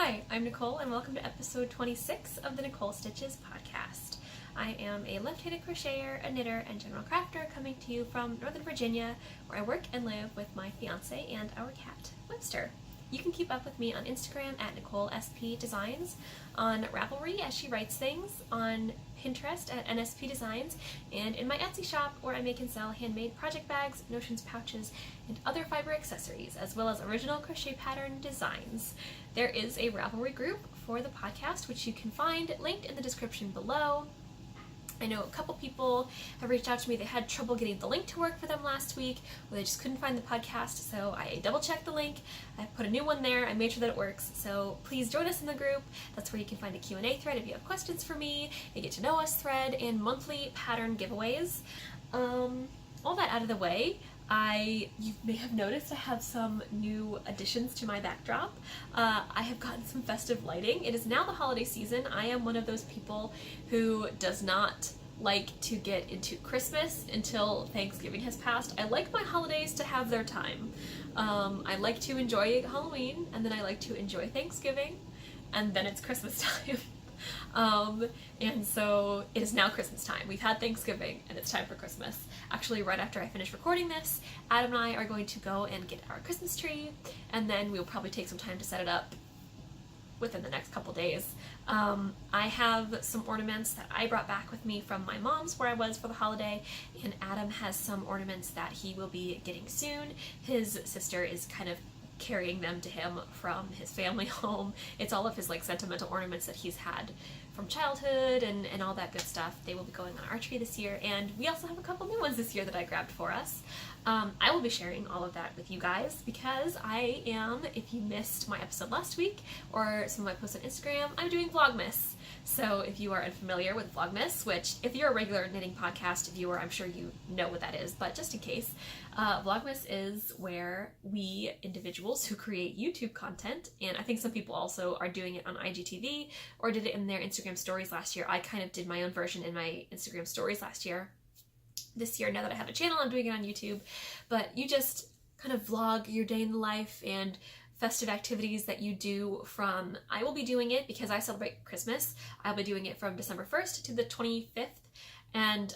Hi, I'm Nicole and welcome to episode 26 of the Nicole Stitches podcast. I am a left-handed crocheter, a knitter, and general crafter coming to you from Northern Virginia, where I work and live with my fiance and our cat, Webster. You can keep up with me on Instagram at NSP Designs, on Ravelry as she writes things, on Pinterest at NSP Designs, and in my Etsy shop where I make and sell handmade project bags, notions pouches, and other fiber accessories, as well as original crochet pattern designs. There is a Ravelry group for the podcast, which you can find linked in the description below. I know a couple people have reached out to me. They had trouble getting the link to work for them last week, or they just couldn't find the podcast, so I double-checked the link. I put a new one there. I made sure that it works, so please join us in the group. That's where you can find a Q&A thread if you have questions for me, a Get to Know Us thread, and monthly pattern giveaways. All that out of the way, you may have noticed I have some new additions to my backdrop. I have gotten some festive lighting. It is now the holiday season. I am one of those people who does not like to get into Christmas until Thanksgiving has passed. I like my holidays to have their time. I like to enjoy Halloween, and then I like to enjoy Thanksgiving, and then it's Christmas time. And so it is now Christmas time. We've had Thanksgiving and it's time for Christmas. Actually, right after I finish recording this, Adam and I are going to go and get our Christmas tree, and then we'll probably take some time to set it up within the next couple days. I have some ornaments that I brought back with me from my mom's where I was for the holiday, and Adam has some ornaments that he will be getting soon. His sister is kind of carrying them to him from his family home. It's all of his like sentimental ornaments that he's had from childhood and all that good stuff. They will be going on our tree this year, and we also have a couple new ones this year that I grabbed for us. I will be sharing all of that with you guys because I am, if you missed my episode last week or some of my posts on Instagram, I'm doing Vlogmas. So if you are unfamiliar with Vlogmas, which if you're a regular knitting podcast viewer, I'm sure you know what that is, but just in case, Vlogmas is where we individuals who create YouTube content, and I think some people also are doing it on IGTV or did it in their Instagram stories last year. I kind of did my own version in my Instagram stories last year. This year, now that I have a channel, I'm doing it on YouTube, but you just kind of vlog your day in the life and festive activities that you do from, I will be doing it because I celebrate Christmas. I'll be doing it from December 1st to the 25th, and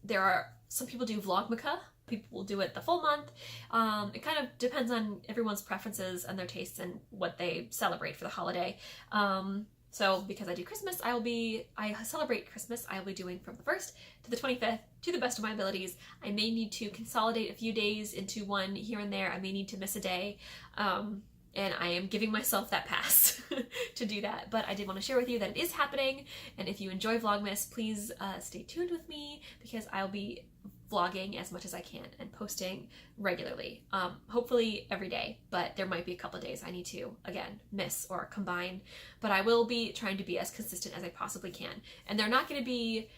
there are, some people do Vlogmaka, people will do it the full month. It kind of depends on everyone's preferences and their tastes and what they celebrate for the holiday. So because I do Christmas, I celebrate Christmas, I will be doing from the 1st to the 25th to the best of my abilities. I may need to consolidate a few days into one here and there. I may need to miss a day. And I am giving myself that pass to do that. But I did want to share with you that it is happening. And if you enjoy Vlogmas, please stay tuned with me because I'll be vlogging as much as I can and posting regularly, hopefully every day, but there might be a couple of days I need to, again, miss or combine, but I will be trying to be as consistent as I possibly can. And they're not going to be,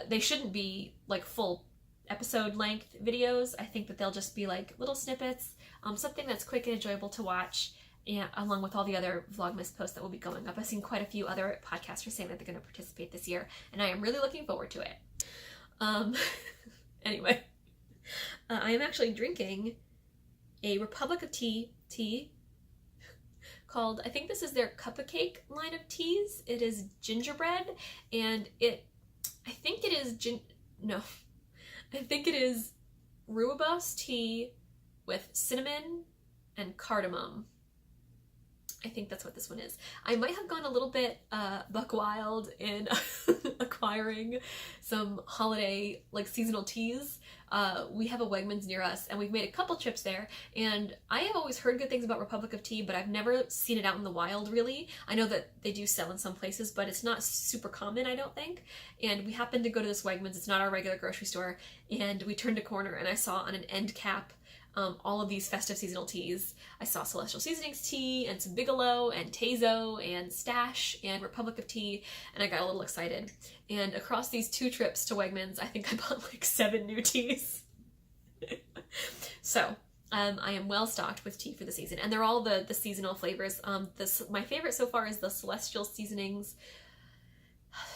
they shouldn't be like full episode length videos. I think that they'll just be like little snippets, something that's quick and enjoyable to watch, and along with all the other Vlogmas posts that will be going up. I've seen quite a few other podcasters saying that they're going to participate this year, and I am really looking forward to it. Anyway, I am actually drinking a Republic of Tea called, I think this is their Cupcake line of teas. It is gingerbread, and I think it is rooibos tea with cinnamon and cardamom. I think that's what this one is. I might have gone a little bit buck wild in acquiring some holiday, like seasonal teas. We have a Wegmans near us, and we've made a couple trips there, and I have always heard good things about Republic of Tea, but I've never seen it out in the wild, really. I know that they do sell in some places, but it's not super common, I don't think. And we happened to go to this Wegmans, it's not our regular grocery store, and we turned a corner, and I saw on an end cap all of these festive seasonal teas. I saw Celestial Seasonings tea, and some Bigelow, and Tezo, and Stash, and Republic of Tea, and I got a little excited. And across these 2 trips to Wegmans, I think I bought like 7 new teas. So, I am well stocked with tea for the season, and they're all the seasonal flavors. My favorite so far is the Celestial Seasonings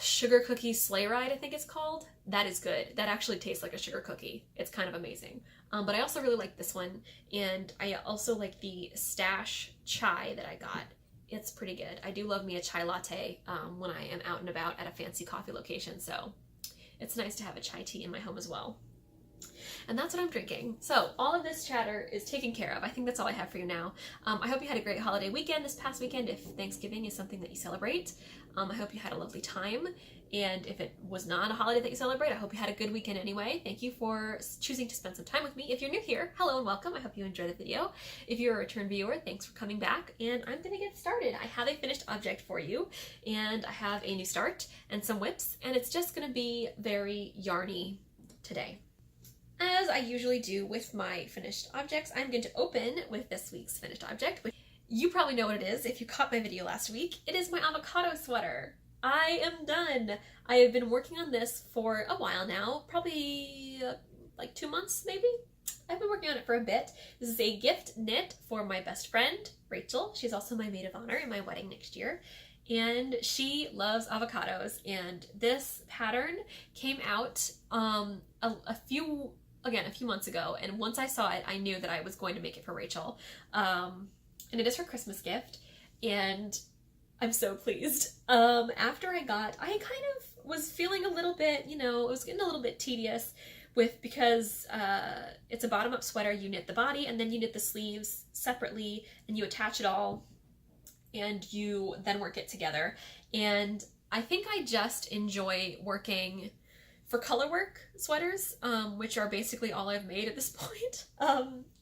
Sugar Cookie Sleigh Ride, I think it's called. That is good. That actually tastes like a sugar cookie. It's kind of amazing. But I also really like this one, and I also like the Stash Chai that I got. it's pretty good. I do love me a chai latte when I am out and about at a fancy coffee location, so it's nice to have a chai tea in my home as well. And that's what I'm drinking. So all of this chatter is taken care of. I think that's all I have for you now. I hope you had a great holiday weekend this past weekend, if Thanksgiving is something that you celebrate. I hope you had a lovely time. And if it was not a holiday that you celebrate, I hope you had a good weekend anyway. Thank you for choosing to spend some time with me. If you're new here, hello and welcome. I hope you enjoy the video. If you're a return viewer, thanks for coming back. And I'm gonna get started. I have a finished object for you, and I have a new start and some whips, and it's just gonna be very yarny today. As I usually do with my finished objects, I'm going to open with this week's finished object. You probably know what it is if you caught my video last week. It is my avocado sweater. I am done. I have been working on this for a while now, probably like 2 months maybe. I've been working on it for a bit. This is a gift knit for my best friend, Rachel. She's also my maid of honor in my wedding next year. And she loves avocados, and this pattern came out a few months ago, and once I saw it, I knew that I was going to make it for Rachel. And it is her Christmas gift, and I'm so pleased. After I kind of was feeling a little bit, it was getting a little bit tedious because it's a bottom-up sweater. You knit the body, and then you knit the sleeves separately, and you attach it all, and you then work it together. And I think I just enjoy working for colorwork sweaters, which are basically all I've made at this point.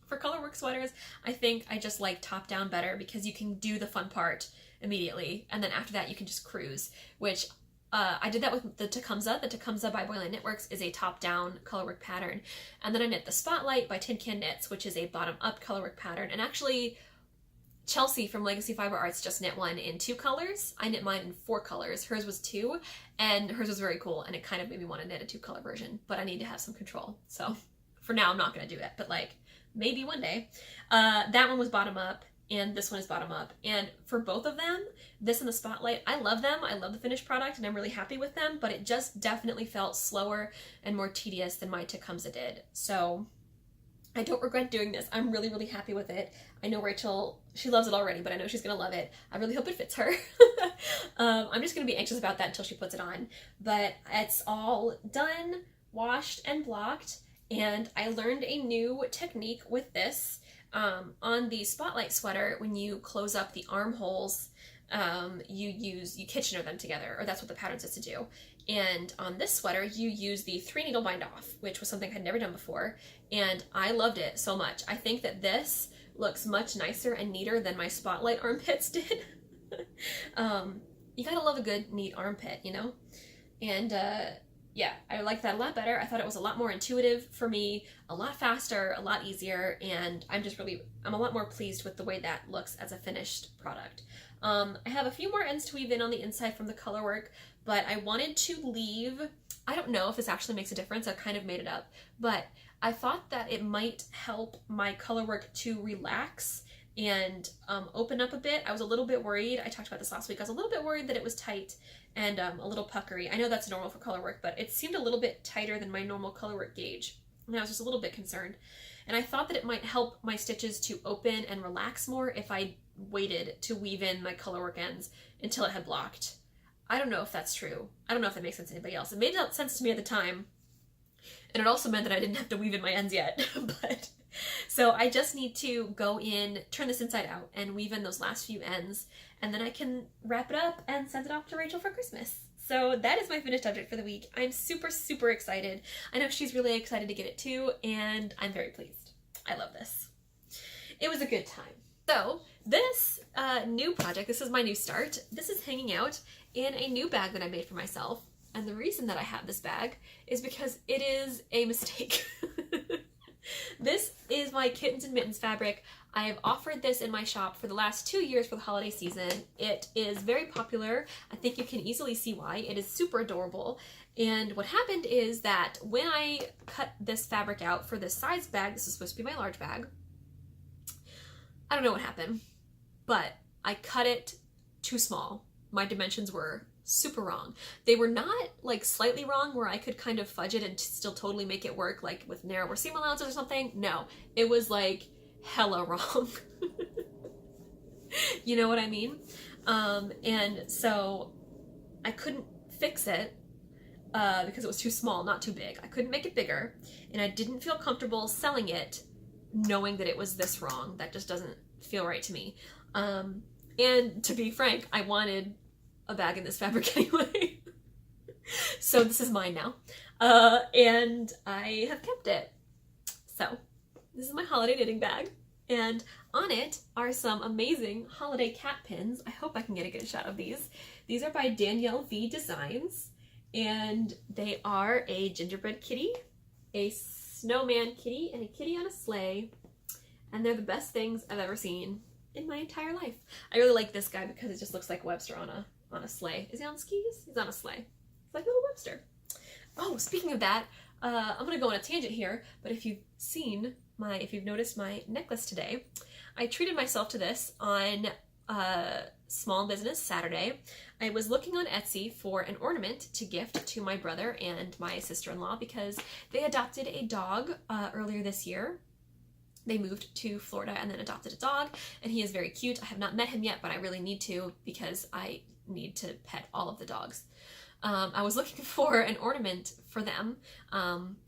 For colorwork sweaters, I think I just like top down better because you can do the fun part immediately, and then after that you can just cruise, which I did that with the Tecumseh. The Tecumseh by Boyland Knitworks is a top down colorwork pattern, and then I knit the Spotlight by Tin Can Knits, which is a bottom up colorwork pattern, and actually Chelsea from Legacy Fiber Arts just knit one in 2 colors. I knit mine in 4 colors. Hers was 2, and hers was very cool, and it kind of made me want to knit a 2-color version, but I need to have some control. So for now, I'm not going to do it, but like maybe one day. That one was bottom up, and this one is bottom up. And for both of them, this and the Spotlight, I love them. I love the finished product, and I'm really happy with them, but it just definitely felt slower and more tedious than my Tecumseh did. So I don't regret doing this. I'm really, really happy with it. I know Rachel, she loves it already, but I know she's gonna love it. I really hope it fits her. I'm just gonna be anxious about that until she puts it on. But it's all done, washed, and blocked, and I learned a new technique with this. On the Spotlight sweater, when you close up the armholes, you Kitchener them together, or that's what the pattern says to do. And on this sweater, you use the 3-needle bind off, which was something I'd never done before, and I loved it so much. I think that this looks much nicer and neater than my Spotlight armpits did. You gotta love a good, neat armpit, And yeah, I like that a lot better. I thought it was a lot more intuitive for me, a lot faster, a lot easier, and I'm a lot more pleased with the way that looks as a finished product. I have a few more ends to weave in on the inside from the color work, but I wanted to leave, I don't know if this actually makes a difference, I've kind of made it up, but I thought that it might help my color work to relax and open up a bit. I was a little bit worried, I talked about this last week, I was a little bit worried that it was tight and a little puckery. I know that's normal for color work, but it seemed a little bit tighter than my normal color work gauge, and I was just a little bit concerned. And I thought that it might help my stitches to open and relax more if I waited to weave in my color work ends until it had blocked. I don't know if that's true. I don't know if that makes sense to anybody else. It made sense to me at the time, and it also meant that I didn't have to weave in my ends yet. But so I just need to go in, turn this inside out, and weave in those last few ends, and then I can wrap it up and send it off to Rachel for Christmas. So that is my finished object for the week. I'm super, super excited. I know she's really excited to get it too, and I'm very pleased. I love this. It was a good time. So this new project, this is my new start. This is hanging out in a new bag that I made for myself. And the reason that I have this bag is because it is a mistake. This is my Kittens and Mittens fabric. I have offered this in my shop for the last 2 years for the holiday season. It is very popular. I think you can easily see why. It is super adorable. And what happened is that when I cut this fabric out for this size bag, this is supposed to be my large bag, I don't know what happened, but I cut it too small. My dimensions were super wrong. They were not like slightly wrong where I could kind of fudge it and still totally make it work, like with narrower seam allowances or something. No, it was like hella wrong. You know what I mean? And so I couldn't fix it because it was too small, not too big. I couldn't make it bigger, and I didn't feel comfortable selling it knowing that it was this wrong. That just doesn't feel right to me. And to be frank, I wanted a bag in this fabric anyway. So this is mine now. And I have kept it. So this is my holiday knitting bag. And on it are some amazing holiday cat pins. I hope I can get a good shot of these. These are by Danielle V Designs. And they are a gingerbread kitty, a snowman kitty, and a kitty on a sleigh. And they're the best things I've ever seen in my entire life. I really like this guy because it just looks like Webster on a sleigh. Is he on skis? He's on a sleigh. It's like little Webster. Oh, speaking of that, I'm gonna go on a tangent here, but if you've noticed my necklace today, I treated myself to this on Small Business Saturday. I was looking on Etsy for an ornament to gift to my brother and my sister-in-law because they adopted a dog earlier this year. They moved to Florida and then adopted a dog, and he is very cute. I have not met him yet, but I really need to because I need to pet all of the dogs. I was looking for an ornament for them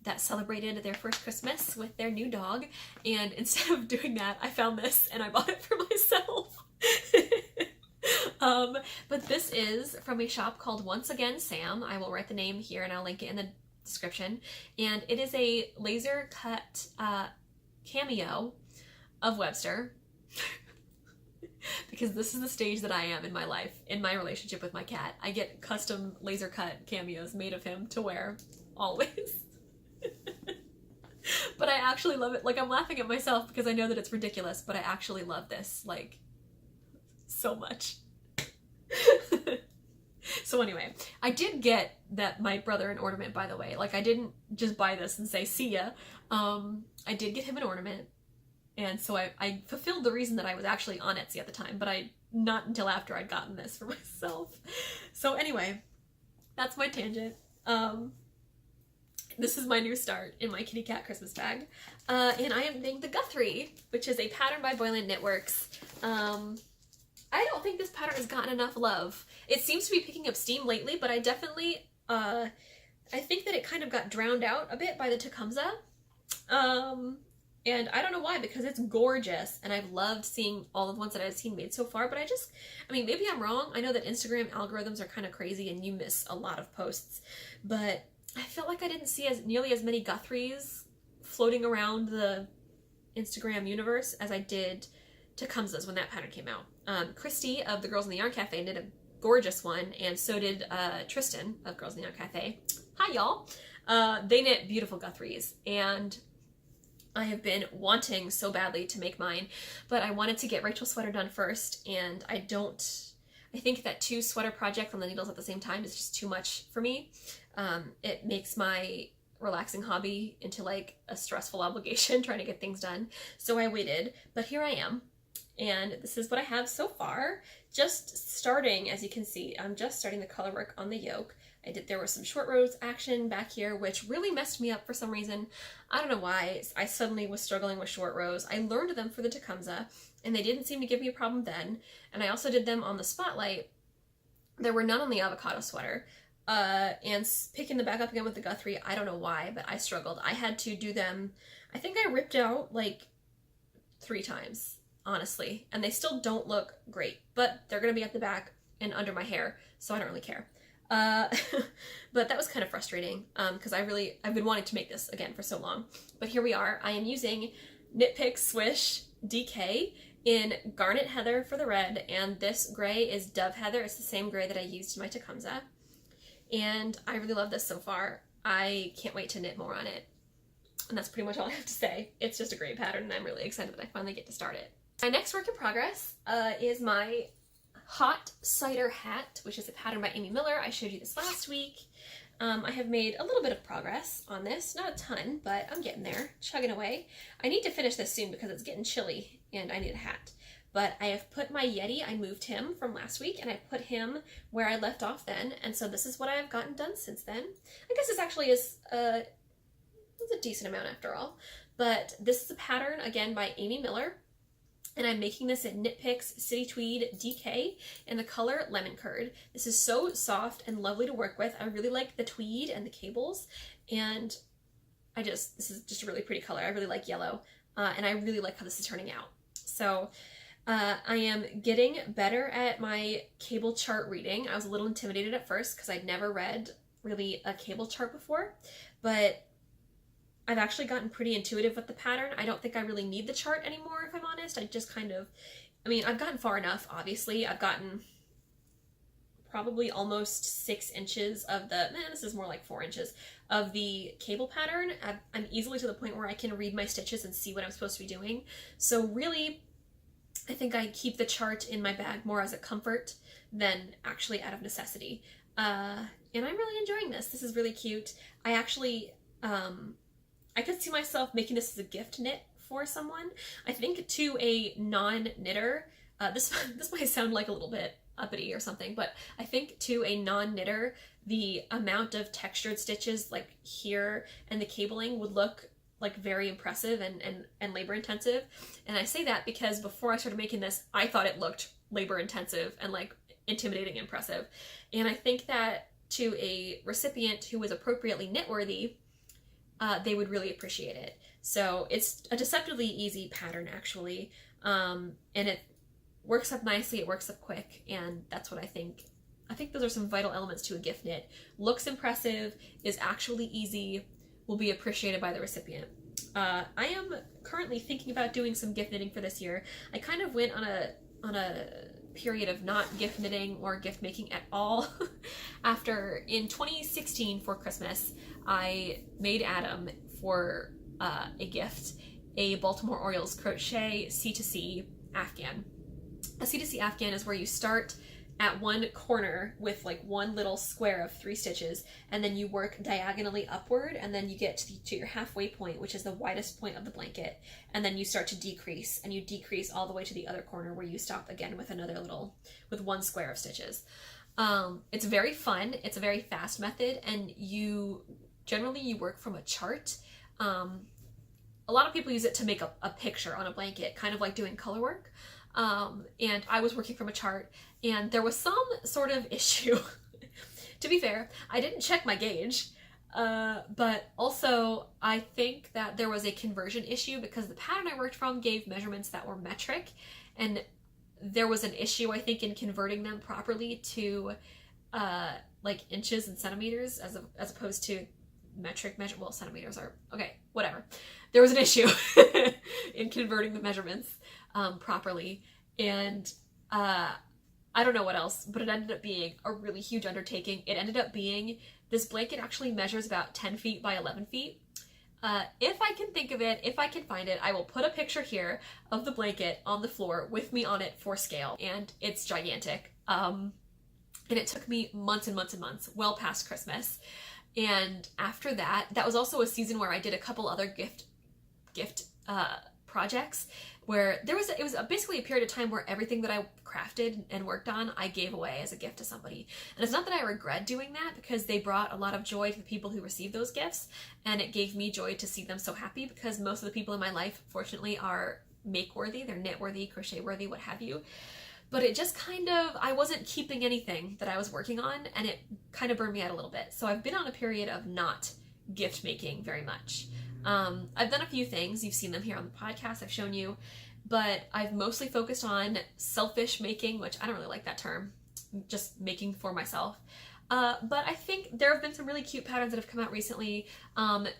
that celebrated their first Christmas with their new dog, and instead of doing that, I found this and I bought it for myself. But this is from a shop called OnceAgainSam. I will write the name here and I'll link it in the description. And it is a laser cut cameo of Webster. Because this is the stage that I am in my life, in my relationship with my cat. I get custom laser cut cameos made of him to wear, always. But I actually love it. Like, I'm laughing at myself because I know that it's ridiculous, but I actually love this, like, so much. So anyway, I did get my brother an ornament, by the way. Like, I didn't just buy this and say, see ya. I did get him an ornament. And so I fulfilled the reason that I was actually on Etsy at the time, but not until after I'd gotten this for myself. So anyway, that's my tangent. This is my new start in my kitty cat Christmas bag. And I am knitting the Guthrie, which is a pattern by Boyland Knitworks. I don't think this pattern has gotten enough love. It seems to be picking up steam lately, but I definitely, I think that it kind of got drowned out a bit by the Tecumseh. And I don't know why, because it's gorgeous, and I've loved seeing all of the ones that I've seen made so far, but I mean, maybe I'm wrong. I know that Instagram algorithms are kind of crazy and you miss a lot of posts, but I felt like I didn't see nearly as many Guthries floating around the Instagram universe as I did Tecumsehs when that pattern came out. Christy of the Girls in the Yarn Cafe did a gorgeous one, and so did Tristan of Girls in the Yarn Cafe. Hi, y'all. They knit beautiful Guthries, and I have been wanting so badly to make mine, but I wanted to get Rachel's sweater done first, and I think that 2 sweater projects on the needles at the same time is just too much for me. It makes my relaxing hobby into like a stressful obligation trying to get things done. So I waited, but here I am, and this is what I have so far. Just starting, as you can see, I'm just starting the color work on the yoke. There was some short rows action back here, which really messed me up for some reason. I don't know why. I suddenly was struggling with short rows. I learned them for the Tecumseh, and they didn't seem to give me a problem then. And I also did them on the Spotlight. There were none on the Avocado sweater. And picking them back up again with the Guthrie, I don't know why, but I struggled. I had to do them, I think I ripped out like 3 times, honestly. And they still don't look great, but they're going to be at the back and under my hair, so I don't really care. But that was kind of frustrating because I've been wanting to make this again for so long. But here we are. I am using KnitPicks Swish DK in Garnet Heather for the red, and this gray is Dove Heather. It's the same gray that I used in my Tecumseh, and I really love this so far. I can't wait to knit more on it, and that's pretty much all I have to say. It's just a great pattern, and I'm really excited that I finally get to start it. My next work in progress is my Hot Cider hat, which is a pattern by Amy Miller. I showed you this last week. I have made a little bit of progress on this, not a ton, but I'm getting there, chugging away. I need to finish this soon because it's getting chilly and I need a hat. But I have put my Yeti, I moved him from last week, and I put him where I left off then, and so this is what I have gotten done since then. I guess this actually is it's a decent amount after all. But this is a pattern, again, by Amy Miller. And I'm making this in KnitPicks City Tweed DK in the color Lemon Curd. This is so soft and lovely to work with. I really like the tweed and the cables, and this is just a really pretty color. I really like yellow, and I really like how this is turning out. So I am getting better at my cable chart reading. I was a little intimidated at first because I'd never read really a cable chart before, but I've actually gotten pretty intuitive with the pattern. I don't think I really need the chart anymore, if I'm honest. I just kind of, I mean, I've gotten far enough, obviously. I've gotten probably almost 6 inches of this is more like 4 inches of the cable pattern. I'm easily to the point where I can read my stitches and see what I'm supposed to be doing. So really, I think I keep the chart in my bag more as a comfort than actually out of necessity. And I'm really enjoying this. This is really cute. I actually, I could see myself making this as a gift knit for someone. I think to a non-knitter, this might sound like a little bit uppity or something, but I think to a non-knitter, the amount of textured stitches like here and the cabling would look like very impressive and labor intensive. And I say that because before I started making this, I thought it looked labor intensive and like intimidating and impressive. And I think that to a recipient who was appropriately knit-worthy, they would really appreciate it. So it's a deceptively easy pattern, actually, and it works up nicely, it works up quick, and that's what I think. I think those are some vital elements to a gift knit. Looks impressive, is actually easy, will be appreciated by the recipient. I am currently thinking about doing some gift knitting for this year. I kind of went on a period of not gift knitting or gift making at all after in 2016 for Christmas I made Adam for a gift a Baltimore Orioles crochet C2C Afghan. A C2C Afghan is where you start at one corner with like one little square of 3 stitches, and then you work diagonally upward, and then you get to your halfway point, which is the widest point of the blanket, and then you start to decrease, and you decrease all the way to the other corner where you stop again with with one square of stitches. It's very fun, it's a very fast method, and generally you work from a chart. A lot of people use it to make a picture on a blanket, kind of like doing color work. And I was working from a chart, and there was some sort of issue. To be fair, I didn't check my gauge, but also I think that there was a conversion issue because the pattern I worked from gave measurements that were metric, and there was an issue, I think, in converting them properly to like inches and centimeters as opposed to metric measure. Well, centimeters are okay, whatever. There was an issue in converting the measurements properly, and I don't know what else, but it ended up being a really huge undertaking. It ended up being, this blanket actually measures about 10 feet by 11 feet. If I can think of it, if I can find it, I will put a picture here of the blanket on the floor with me on it for scale, and it's gigantic. And it took me months and months and months, well past Christmas. And after that was also a season where I did a couple other gift projects where it was basically a period of time where everything that I crafted and worked on I gave away as a gift to somebody. And it's not that I regret doing that, because they brought a lot of joy to the people who received those gifts, and it gave me joy to see them so happy, because most of the people in my life fortunately are make-worthy, they're knit-worthy, crochet-worthy, what have you. But it just kind of, I wasn't keeping anything that I was working on, and it kind of burned me out a little bit. So I've been on a period of not gift making very much. I've done a few things, you've seen them here on the podcast, I've shown you, but I've mostly focused on selfish making, which I don't really like that term, just making for myself. But I think there have been some really cute patterns that have come out recently.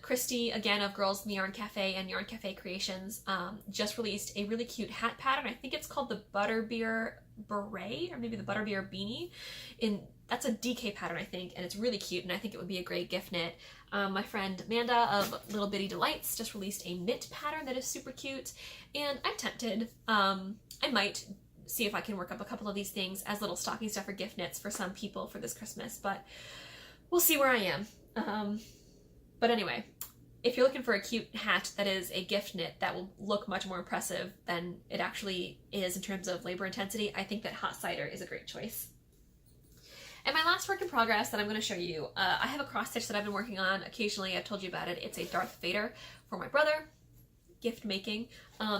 Christy, again, of Girls in the Yarn Cafe and Yarn Cafe Creations, just released a really cute hat pattern. I think it's called the Butterbeer Beret, or maybe the Butterbeer Beanie. That's a DK pattern, I think, and it's really cute, and I think it would be a great gift knit. My friend Amanda of Little Bitty Delights just released a knit pattern that is super cute, and I'm tempted. I might see if I can work up a couple of these things as little stocking stuffer gift knits for some people for this Christmas, but we'll see where I am. But anyway, if you're looking for a cute hat that is a gift knit that will look much more impressive than it actually is in terms of labor intensity, I think that hot cider is a great choice. And my last work in progress that I'm going to show you, I have a cross stitch that I've been working on occasionally. I've told you about it. It's a Darth Vader for my brother. gift making.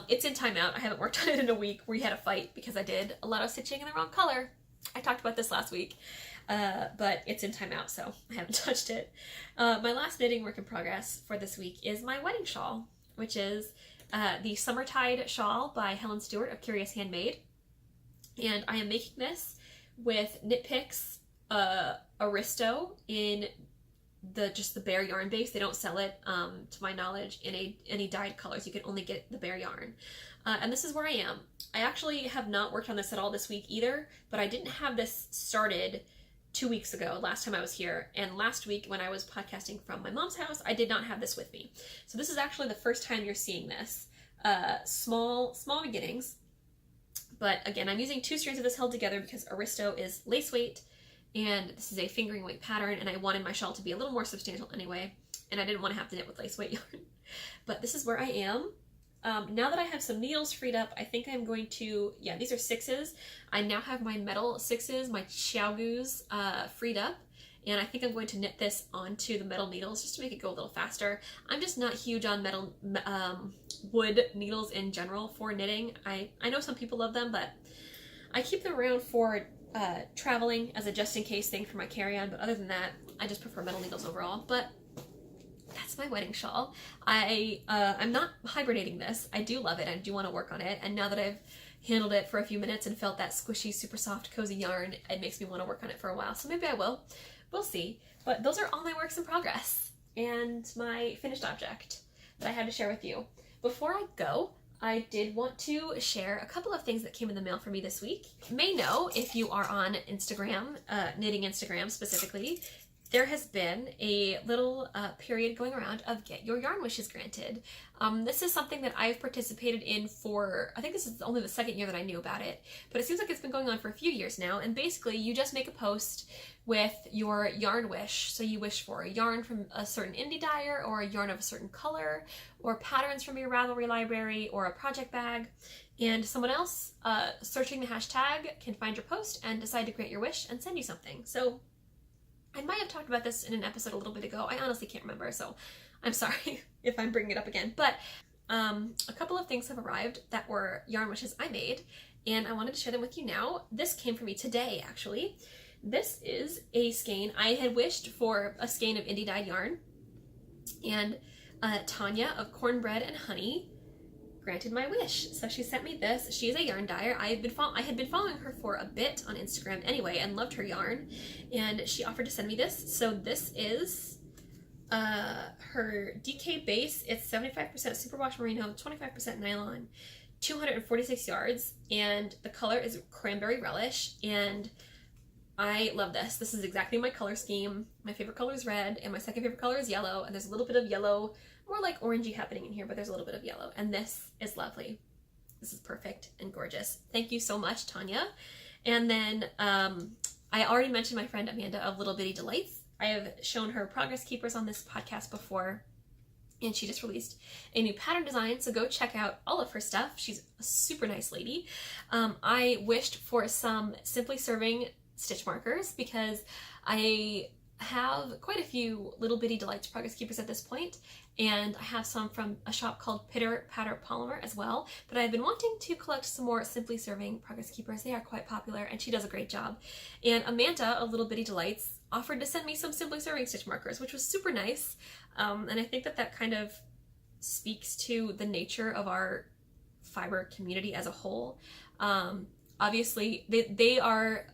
It's in timeout. I haven't worked on it in a week. We had a fight because I did a lot of stitching in the wrong color. I talked about this last week, but it's in timeout, so I haven't touched it. My last knitting work in progress for this week is my wedding shawl, which is the Summertide shawl by Helen Stewart of Curious Handmade. And I am making this with KnitPicks Aristo in just the bare yarn base. They don't sell it, to my knowledge, in any dyed colors. You can only get the bare yarn. And this is where I am. I actually have not worked on this at all this week either, but I didn't have this started 2 weeks ago, last time I was here, and last week when I was podcasting from my mom's house, I did not have this with me. So this is actually the first time you're seeing this. Small beginnings, but again, I'm using 2 strands of this held together because Aristo is lace weight, and this is a fingering weight pattern, and I wanted my shawl to be a little more substantial anyway, and I didn't want to have to knit with lace weight yarn. But this is where I am. Now that I have some needles freed up, I think I'm going to, yeah, these are 6s. I now have my metal 6s, my Xiaogus, freed up, and I think I'm going to knit this onto the metal needles just to make it go a little faster. I'm just not huge on metal, wood needles in general for knitting. I know some people love them, but I keep them around for traveling as a just-in-case thing for my carry-on, but other than that, I just prefer metal needles overall. But that's my wedding shawl. I'm not hibernating this. I do love it. I do want to work on it. And now that I've handled it for a few minutes and felt that squishy, super soft, cozy yarn, it makes me want to work on it for a while. So maybe I will. We'll see. But those are all my works in progress and my finished object that I had to share with you. Before I go, I did want to share a couple of things that came in the mail for me this week. You may know, if you are on Instagram, knitting Instagram specifically, there has been a little period going around of get your yarn wishes granted. This is something that I've participated in for, I think this is only the 2nd year that I knew about it, but it seems like it's been going on for a few years now, and basically you just make a post with your yarn wish. So you wish for a yarn from a certain indie dyer, or a yarn of a certain color, or patterns from your Ravelry library, or a project bag, and someone else searching the hashtag can find your post and decide to grant your wish and send you something. So I might have talked about this in an episode a little bit ago. I honestly can't remember, so I'm sorry if I'm bringing it up again. But a couple of things have arrived that were yarn wishes I made, and I wanted to share them with you now. This came from me today, actually. This is a skein. I had wished for a skein of indie dyed yarn, and Tanya of Cornbread and Honey granted my wish. So she sent me this. She is a yarn dyer. I had been following her for a bit on Instagram anyway and loved her yarn, and she offered to send me this. So this is her DK base. It's 75% superwash merino, 25% nylon, 246 yards, and the color is cranberry relish, and I love this. This is exactly my color scheme. My favorite color is red, and my second favorite color is yellow, and there's a little bit of yellow, more like orangey happening in here, but there's a little bit of yellow, and this is lovely. This is perfect and gorgeous. Thank you so much, Tanya. And then I already mentioned my friend Amanda of Little Bitty Delights. I have shown her progress keepers on this podcast before, and she just released a new pattern design, so go check out all of her stuff. She's a super nice lady. I wished for some Simply Serving stitch markers because I have quite a few Little Bitty Delights progress keepers at this point, and I have some from a shop called Pitter Patter Polymer as well, but I've been wanting to collect some more Simply Serving progress keepers. They are quite popular, and she does a great job. And Amanda of Little Bitty Delights offered to send me some Simply Serving stitch markers, which was super nice, and I think that that kind of speaks to the nature of our fiber community as a whole. Obviously, they are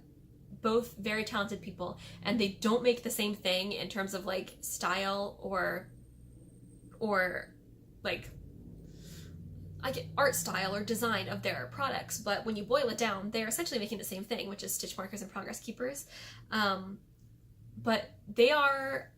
both very talented people, and they don't make the same thing in terms of like style or like art style or design of their products, but when you boil it down, they're essentially making the same thing, which is stitch markers and progress keepers. But they are,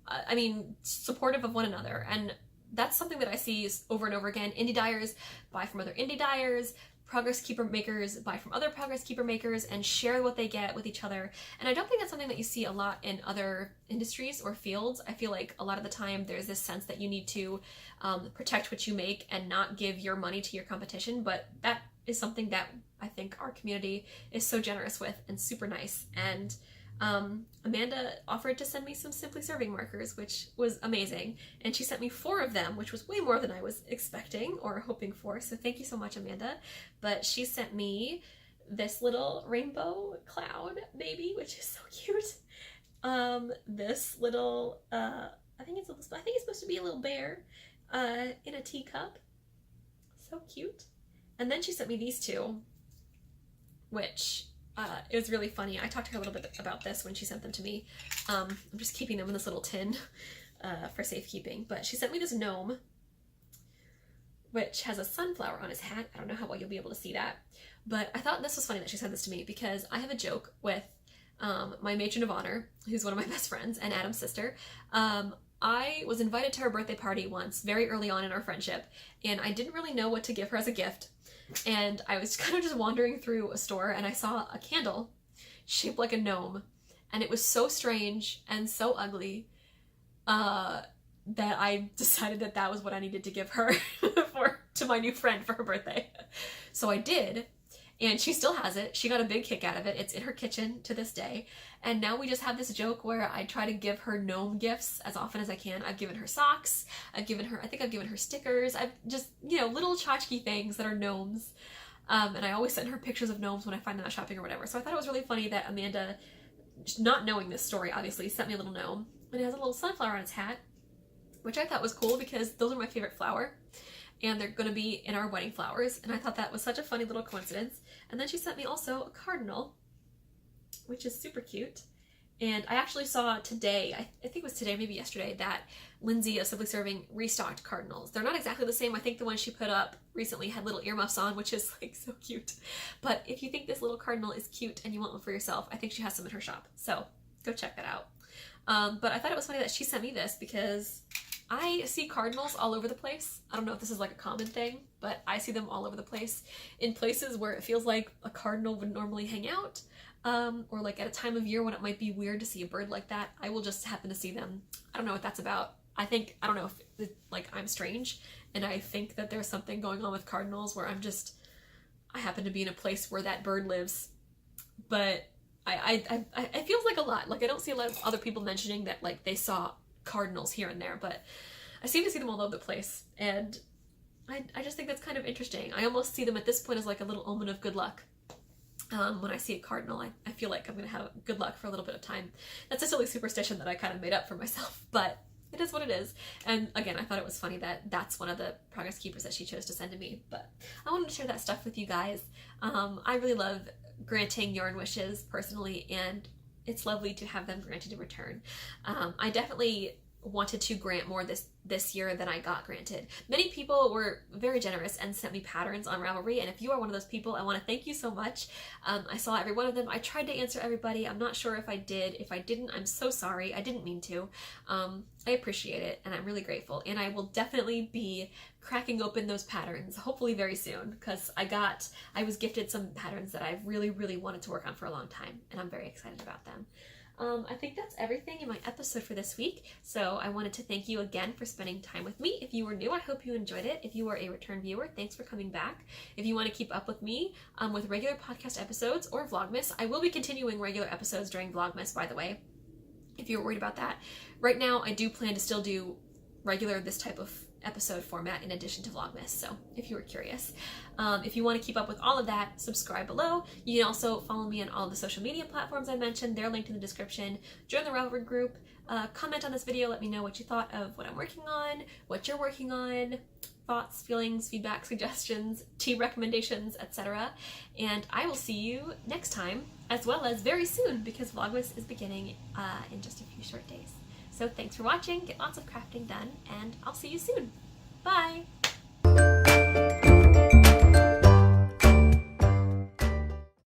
I mean, supportive of one another, and that's something that I see over and over again. Indie dyers buy from other indie dyers, progress keeper makers buy from other progress keeper makers and share what they get with each other. And I don't think that's something that you see a lot in other industries or fields. I feel like a lot of the time there's this sense that you need to protect what you make and not give your money to your competition, but that is something that I think our community is so generous with and super nice. And Amanda offered to send me some Simply Serving markers, which was amazing. And she sent me 4 of them, which was way more than I was expecting or hoping for. So thank you so much, Amanda. But she sent me this little rainbow cloud baby, which is so cute. This little, I think it's supposed to be a little bear, in a teacup. So cute. And then she sent me these 2, which it was really funny. I talked to her a little bit about this when she sent them to me. I'm just keeping them in this little tin for safekeeping. But she sent me this gnome, which has a sunflower on his hat. I don't know how well you'll be able to see that. But I thought this was funny that she sent this to me because I have a joke with my matron of honor, who's one of my best friends, and Adam's sister. I was invited to her birthday party once, very early on in our friendship, and I didn't really know what to give her as a gift. And I was kind of just wandering through a store and I saw a candle shaped like a gnome, and it was so strange and so ugly that I decided that that was what I needed to give her to my new friend for her birthday. So I did, and she still has it. She got a big kick out of it. It's in her kitchen to this day. And now we just have this joke where I try to give her gnome gifts as often as I can. I've given her socks. I think I've given her stickers. I've just, little tchotchke things that are gnomes. And I always send her pictures of gnomes when I find them out shopping or whatever. So I thought it was really funny that Amanda, not knowing this story, obviously, sent me a little gnome. And it has a little sunflower on its hat, which I thought was cool because those are my favorite flower. And they're going to be in our wedding flowers. And I thought that was such a funny little coincidence. And then she sent me also a cardinal, which is super cute. And I actually saw today, I think it was today, maybe yesterday, that Lindsay of Simply Serving restocked cardinals. They're not exactly the same. I think the one she put up recently had little earmuffs on, which is like so cute. But if you think this little cardinal is cute and you want one for yourself, I think she has some in her shop. So go check that out. But I thought it was funny that she sent me this because I see cardinals all over the place. I don't know if this is like a common thing, but I see them all over the place in places where it feels like a cardinal would normally hang out, or like at a time of year when it might be weird to see a bird like that. I will just happen to see them. I don't know what that's about. I don't know if it's like I'm strange and I think that there's something going on with cardinals where I happen to be in a place where that bird lives, but it feels like a lot. Like I don't see a lot of other people mentioning that like they saw cardinals here and there, but I seem to see them all over the place, and I just think that's kind of interesting. I almost see them at this point as like a little omen of good luck. When I see a cardinal, I feel like I'm gonna have good luck for a little bit of time. That's a silly superstition that I kind of made up for myself, but it is what it is. And again, I thought it was funny that that's one of the progress keepers that she chose to send to me, but I wanted to share that stuff with you guys. I really love granting yarn wishes personally, and it's lovely to have them granted in return. I definitely wanted to grant more this year than I got granted. Many people were very generous and sent me patterns on Ravelry, and if you are one of those people, I want to thank you so much. I saw every one of them. I tried to answer everybody. I'm not sure if I did. If I didn't, I'm so sorry. I didn't mean to. I appreciate it, and I'm really grateful, and I will definitely be cracking open those patterns hopefully very soon, because I was gifted some patterns that I've really, really wanted to work on for a long time, and I'm very excited about them. I think that's everything in my episode for this week. So I wanted to thank you again for spending time with me. If you were new, I hope you enjoyed it. If you are a return viewer, thanks for coming back. If you want to keep up with me with regular podcast episodes or Vlogmas, I will be continuing regular episodes during Vlogmas, by the way, if you're worried about that. Right now, I do plan to still do regular this type of episode format in addition to Vlogmas, so if you were curious. If you want to keep up with all of that, subscribe below. You can also follow me on all the social media platforms I mentioned. They're linked in the description. Join the Ravelry group. Comment on this video. Let me know what you thought of what I'm working on, what you're working on, thoughts, feelings, feedback, suggestions, tea recommendations, etc. And I will see you next time, as well as very soon, because Vlogmas is beginning in just a few short days. So thanks for watching, get lots of crafting done, and I'll see you soon. Bye!